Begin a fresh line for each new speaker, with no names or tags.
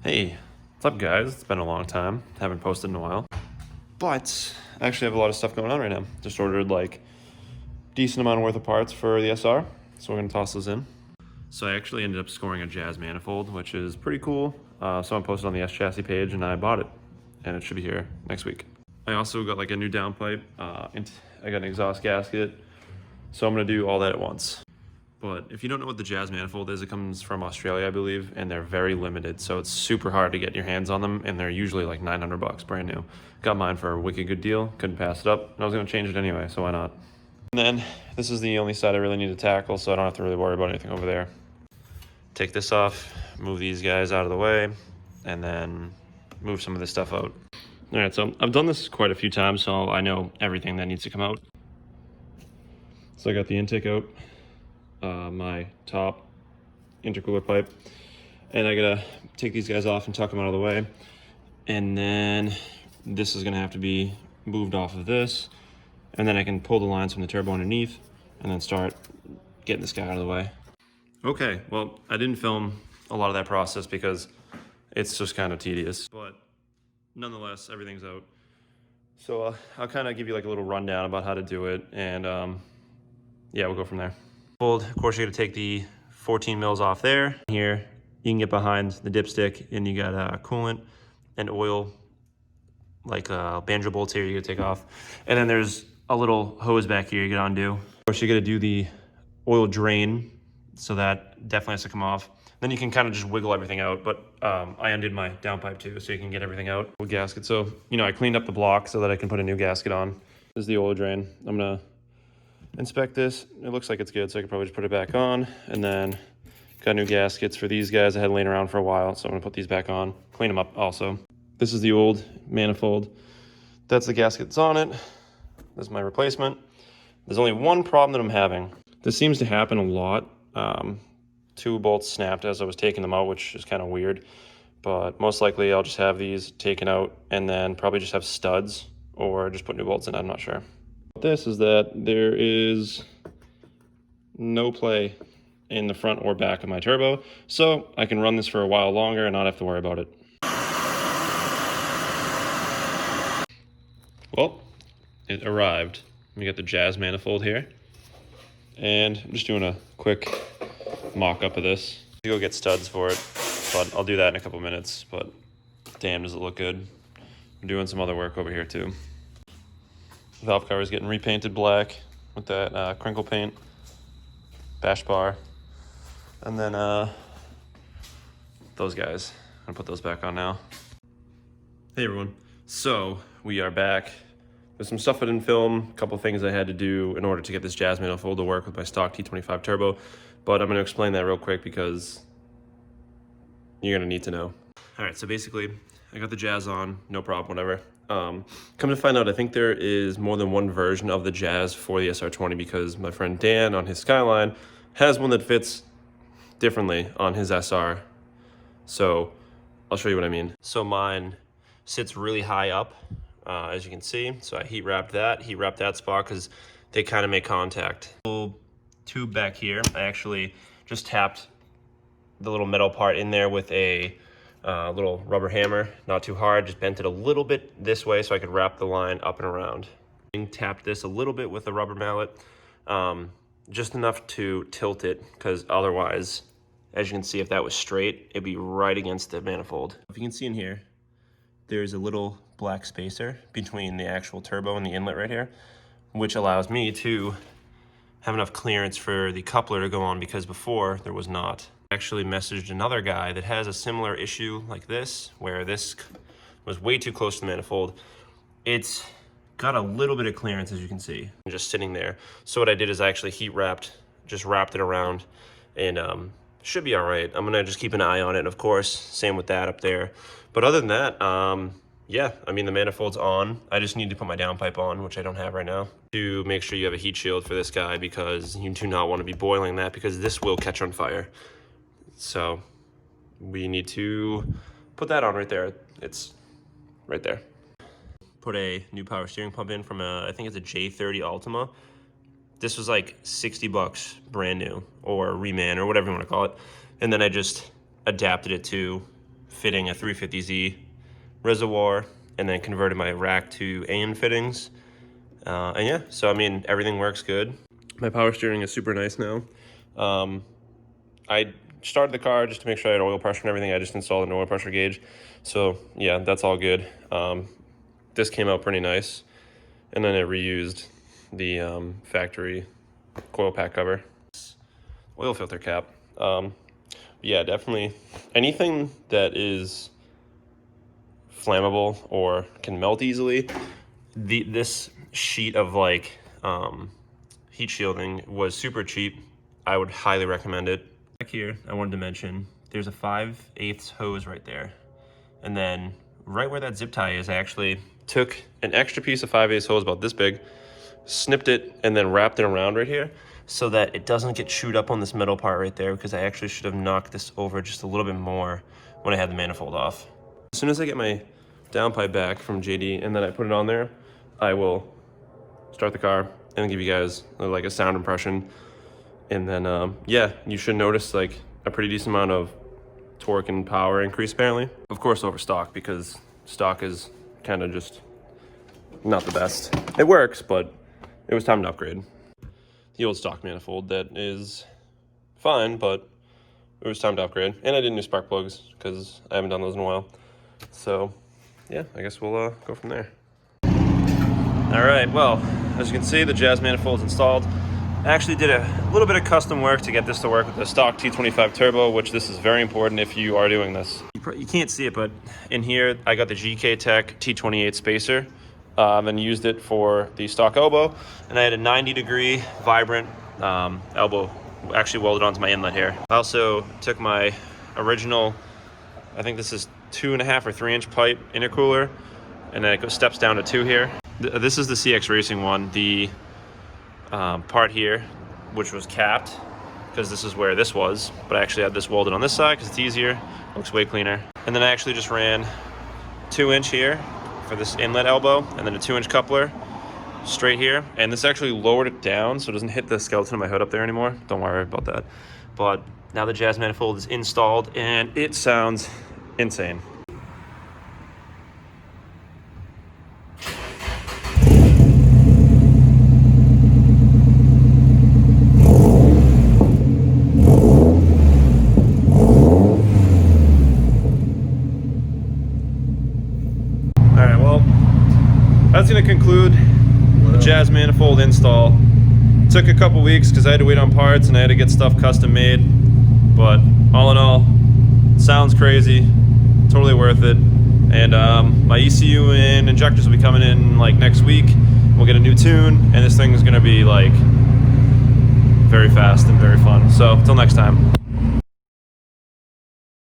Hey, what's up guys? It's been a long time. Haven't posted in a while. But I actually have a lot of stuff going on right now. Just ordered like decent amount worth of parts for the SR. So we're gonna toss those in. So I actually ended up scoring a Jazz Manifold, which is pretty cool. Someone posted on the S chassis page and I bought it. And it should be here next week. I also got like a new downpipe. I got an exhaust gasket. So I'm gonna do all that at once. But if you don't know what the Jazz Manifold is, it comes from Australia, I believe, and they're very limited, so it's super hard to get your hands on them, and they're usually like 900 bucks, brand new. Got mine for a wicked good deal, couldn't pass it up, and I was gonna change it anyway, so why not? And then, this is the only side I really need to tackle, so I don't have to really worry about anything over there. Take this off, move these guys out of the way, and then move some of this stuff out. All right, so I've done this quite a few times, so I know everything that needs to come out. So I got the intake out. My top intercooler pipe, and I gotta take these guys off and tuck them out of the way, and then this is gonna have to be moved off of this, and then I can pull the lines from the turbo underneath and then start getting this guy out of the way. Okay, well, I didn't film a lot of that process because it's just kind of tedious, but nonetheless everything's out. So I'll kind of give you like a little rundown about how to do it, and yeah, we'll go from there. Of course, you're gonna take the 14 mils off there. Here, you can get behind the dipstick, and you got coolant and oil, like banjo bolts here you're gonna take off. And then there's a little hose back here you gotta undo. Of course, you're gonna do the oil drain, so that definitely has to come off. Then you can kind of just wiggle everything out, but I undid my downpipe too, so you can get everything out with gasket. So, you know, I cleaned up the block so that I can put a new gasket on. This is the oil drain. I'm gonna inspect this. It looks like it's good, so I could probably just put it back on. And then got new gaskets for these guys. I had laying around for a while, so I'm gonna put these back on, clean them up also. This is the old manifold. That's the gasket that's on it. This is my replacement. There's only one problem that I'm having. This seems to happen a lot. Two bolts snapped as I was taking them out, which is kind of weird, but most likely I'll just have these taken out and then probably just have studs or just put new bolts in. I'm not sure. This is that there is no play in the front or back of my turbo, so I can run this for a while longer and not have to worry about it. Well, it arrived. We got the Jazz Manifold here, and I'm just doing a quick mock-up of this. I'll go get studs for it, but I'll do that in a couple minutes, but damn, does it look good. I'm doing some other work over here too. Valve cover is getting repainted black with that crinkle paint, bash bar, and then those guys. I'm gonna put those back on now. Hey everyone, so we are back. There's some stuff I didn't film, a couple things I had to do in order to get this Jazz Manifold to work with my stock T25 turbo, but I'm gonna explain that real quick because you're gonna need to know. All right, so basically, I got the Jazz on, no problem, whatever. Come to find out, I think there is more than one version of the Jazz for the SR20 because my friend Dan on his Skyline has one that fits differently on his SR. So I'll show you what I mean. So mine sits really high up, as you can see. So I heat wrapped that spot because they kind of make contact. Little tube back here, I actually just tapped the little metal part in there with a little rubber hammer, not too hard, just bent it a little bit this way so I could wrap the line up and around. Tapped this a little bit with a rubber mallet, just enough to tilt it, because otherwise, as you can see, if that was straight, it'd be right against the manifold. If you can see in here, there's a little black spacer between the actual turbo and the inlet right here, which allows me to have enough clearance for the coupler to go on, because before there was not. Actually messaged another guy that has a similar issue like this, where this was way too close to the manifold. It's got a little bit of clearance, as you can see, just sitting there. So what I did is I actually heat wrapped, just wrapped it around, and should be all right. I'm gonna just keep an eye on it, of course, same with that up there. But other than that, yeah, I mean, the manifold's on. I just need to put my downpipe on, which I don't have right now, to make sure you have a heat shield for this guy, because you do not want to be boiling that, because this will catch on fire. So we need to put that on right there. It's right there. Put a new power steering pump in from I think it's a J30 Ultima. This was like 60 bucks brand new, or reman, or whatever you want to call it. And then I just adapted it to
fitting a 350Z reservoir and then converted my rack to AN fittings. And yeah, so I mean, everything works good. My power steering is super nice now. I started the car just to make sure I had oil pressure and everything. I just installed an oil pressure gauge. So yeah, that's all good. This came out pretty nice. And then it reused the factory coil pack cover. Oil filter cap. Yeah, definitely anything that is flammable or can melt easily. This sheet of like heat shielding was super cheap. I would highly recommend it. Back here, I wanted to mention there's a 5/8 hose right there, and then right where that zip tie is, I actually took an extra piece of 5/8 hose about this big, snipped it, and then wrapped it around right here so that it doesn't get chewed up on this metal part right there, because I actually should have knocked this over just a little bit more when I had the manifold off. As soon as I get my downpipe back from JD and then I put it on there, I will start the car and give you guys like a sound impression. And then, yeah, you should notice like a pretty decent amount of torque and power increase apparently. Of course over stock, because stock is kind of just not the best. It works, but it was time to upgrade. The old stock manifold that is fine, but it was time to upgrade. And I did new spark plugs because I haven't done those in a while. So yeah, I guess we'll go from there. All right, well, as you can see, the Jazz manifold's installed. I actually did a little bit of custom work to get this to work with the stock T25 turbo, which this is very important if you are doing this. You can't see it, but in here, I got the GK Tech T28 spacer. Then used it for the stock elbow, and I had a 90-degree vibrant elbow actually welded onto my inlet here. I also took my original, I think this is 2.5 or 3-inch pipe intercooler, and then it steps down to 2 here. This is the CX Racing one, the part here, which was capped, because this is where this was, but I actually had this welded on this side because it's easier, looks way cleaner. And then I actually just ran 2-inch here for this inlet elbow, and then a 2-inch coupler straight here, and this actually lowered it down so it doesn't hit the skeleton of my hood up there anymore. Don't worry about that. But now the Jazz manifold is installed and it sounds insane. That's going to conclude the Jazz manifold install. It took a couple weeks because I had to wait on parts and I had to get stuff custom made. But all in all, sounds crazy. Totally worth it. And my ECU and injectors will be coming in like next week. We'll get a new tune, and this thing is going to be like very fast and very fun. So until next time.